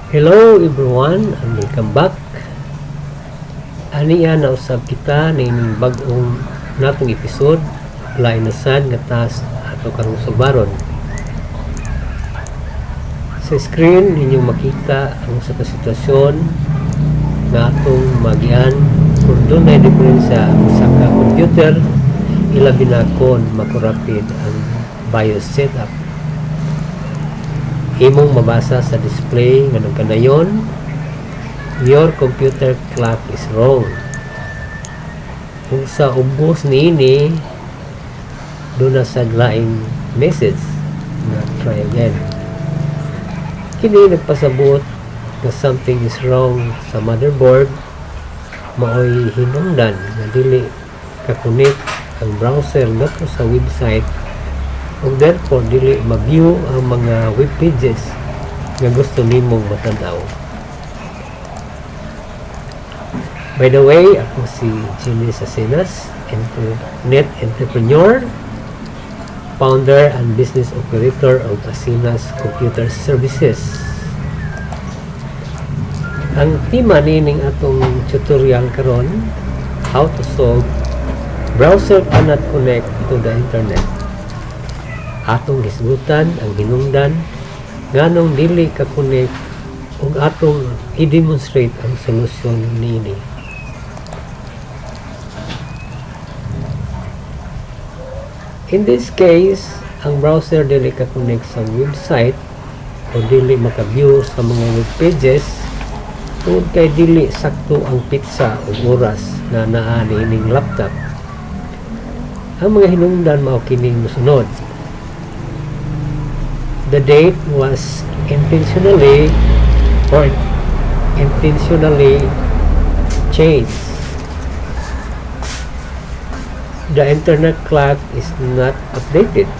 Hello everyone and welcome back. Aniya na usab kita ning bag-ong natong episode lain na sad nga task ato karong subaron. Sa screen ninyong makita ang sa sitwasyon nga atong magian kung doon ay diferensya sa computer ilabi na kon makurapid ang BIOS setup. Imong mabasa sa display nga nagkanayon, your computer clock is wrong. Kung sa ubos niini, doon na sa laing message na try again. Kini nagpasabot na something is wrong sa motherboard, maoy hinungdan na dili kakunik ang browser ngadto sa website ug therefore dili ma-view ang mga web pages nga gusto nimong matanaw. By the way, ako si Jimmy Sasinas, internet entrepreneur, founder and business operator of Asinas Computer Services. Ang tema nining atong tutorial karon, how to solve browser cannot connect to the internet. Atong hisgutan ang hinungdan nganong dili ka connect ug atong i-demonstrate ang solusyon niini. In this case, ang browser dili ka connect sa website o dili maka-view sa mga web pages tungod kay dili sakto ang pitsa o oras na naa niining laptop. Ang mga hinungdan mao kining mosunod. The date was intentionally changed. The internet clock is not updated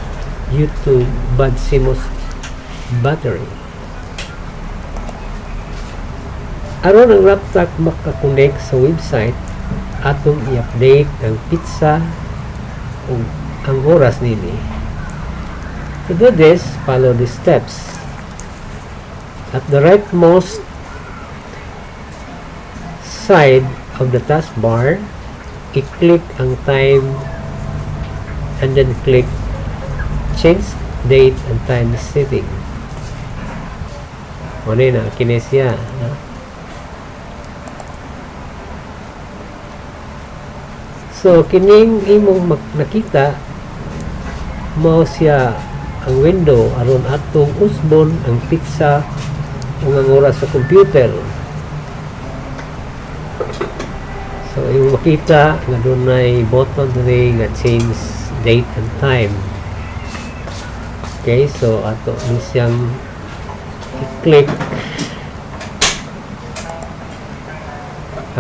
due to bad CMOS battery. Aron ang laptop makakonect sa website, atong i-update ang pitsa o ang oras nini. To do this, follow the steps. At the rightmost side of the taskbar, i-click ang time and then click change date and time setting. Ano yun na, kinesya. So, kining imong nakita, mao siya ang window aron atong usbon ang pitsa ug ang oras sa computer. So yung makita nga dunay button diri nga change date and time. Okay, so ato ni siyang i-click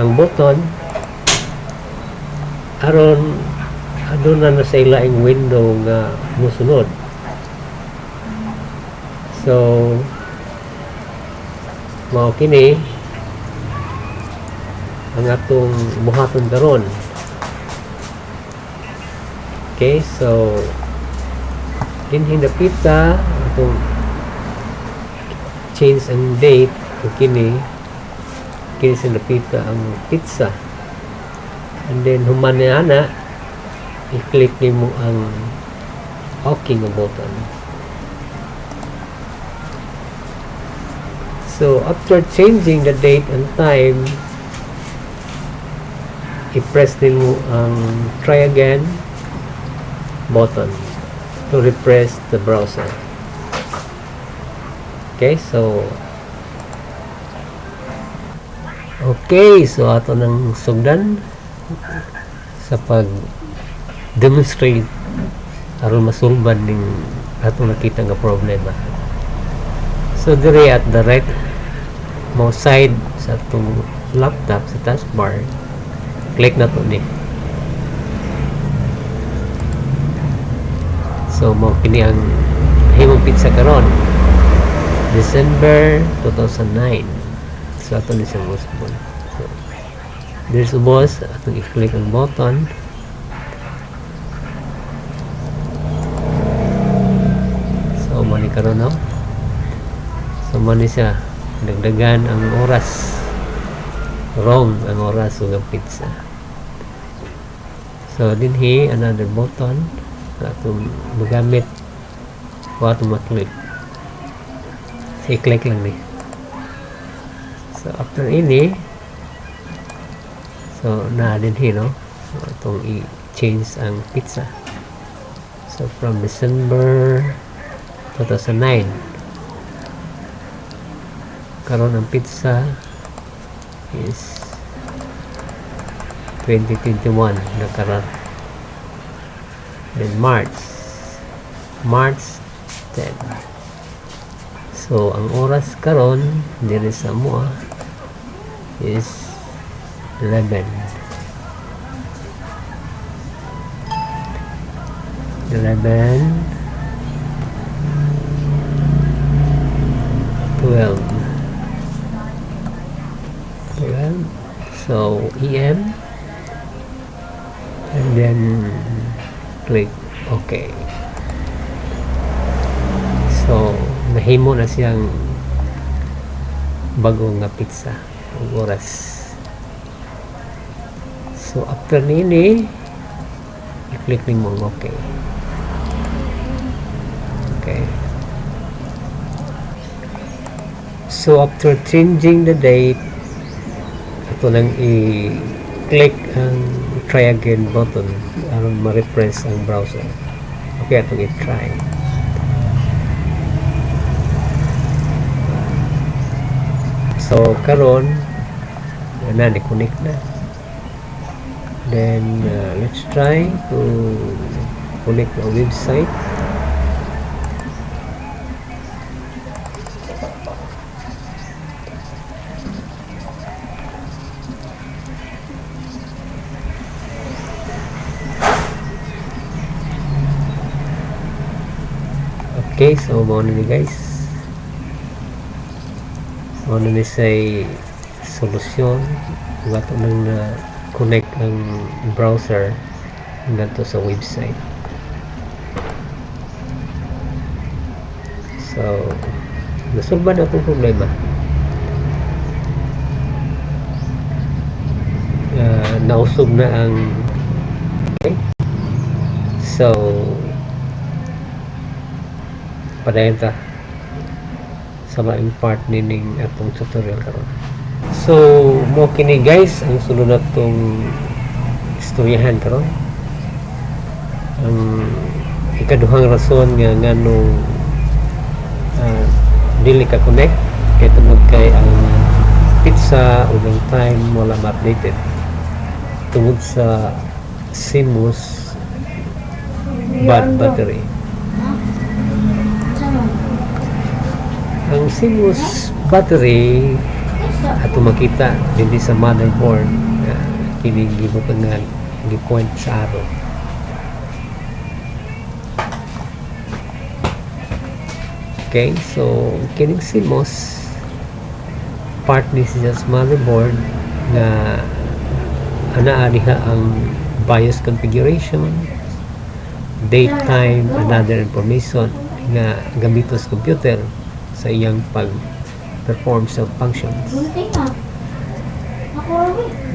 ang button aron aduna na sa ilaing window nga mosunod. So, mao kini ang atong buhaton karon. Okay, so dinhi napita atong change ang date o kini sa napita ang pizza. And then human na ana i-click nimo ang okay nga button. So, after changing the date and time, i-press din mo ang try again button to refresh the browser. Okay, so ato nang sugdan sa pag-demonstrate aron masulban ning atong nakita nga problema. So, dire at the right mo side sa itong laptop sa taskbar, click na to ni. So mo kini ang himong pizza karon December 2009. So ato ni sa usbon. So there's a boss atong i-click ang button. So mani karon no. So mani siya dagdagan ang oras, wrong ang oras ng pizza. So dinhi another button atong magamit o atong maklik. I-click lang ni. So after ini, so na dinhi no, so atong i-change ang pizza. So from December 2009 karon ang pizza is 2021 na karon. Then March 10. So ang oras karon diri sa moa is 11 12. So EM, and then click OK. So nahimo na siyang bago nga pizza ang oras. So after nini, i-click ning mo OK. Okay. So after changing the date, ito lang i-click ang try again button aron ma-refresh ang browser. Okay, itong i-try. So karon na di-connect na. Then let's try to connect the website. Okay, so mao na ni guys. Mao na ni say solusyon nga to nang connect ang browser ngadto sa website. So nasulba na itong problema. Nausog na ang okay. So padayon ta sa maing part nining atong tutorial karon. So mo kini guys ang sulod natong istoryahan karon. Ang ikaduhang rason nga nganong dili ka connect kay tungod kay ang pizza ug ang time wala ma-updated tungod sa CMOS bad battery. Ang CMOS battery ato makita hindi sa motherboard kini gibutan nga gi-point sa araw. Okay, so kining CMOS part ni sa motherboard nga ana diha ang BIOS configuration, date, time, another information nga gamito sa computer sa iyang pag-perform sa functions.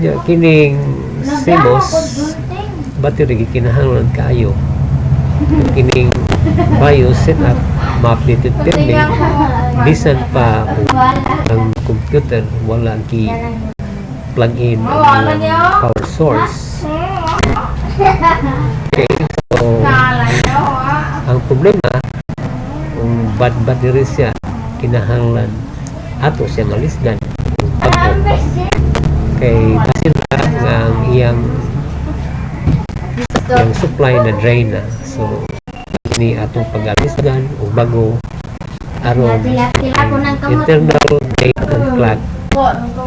Yeah, kining CMOS battery kinahanglan kaayo. Kining BIOS setup ma-updated pirmi bisan pa ang computer wala gi plug in ang power source. Okay, so ang problema kung bad battery siya kinahanglan ato siya malisdan kay basin na nga ang iyang supply na drain na. So ni atong pag-alisdan o bago aron internal data clock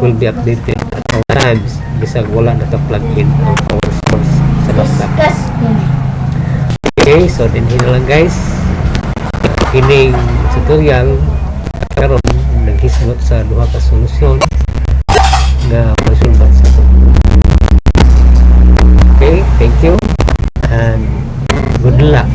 will be updated at all times bisag wala naka-plug in ang power source sa laptop. Okay, so dinhi na lang guys kining tutorial karon naghisgot sa duha ka solusyon nga masulban sa ito. Okay, thank you and good luck.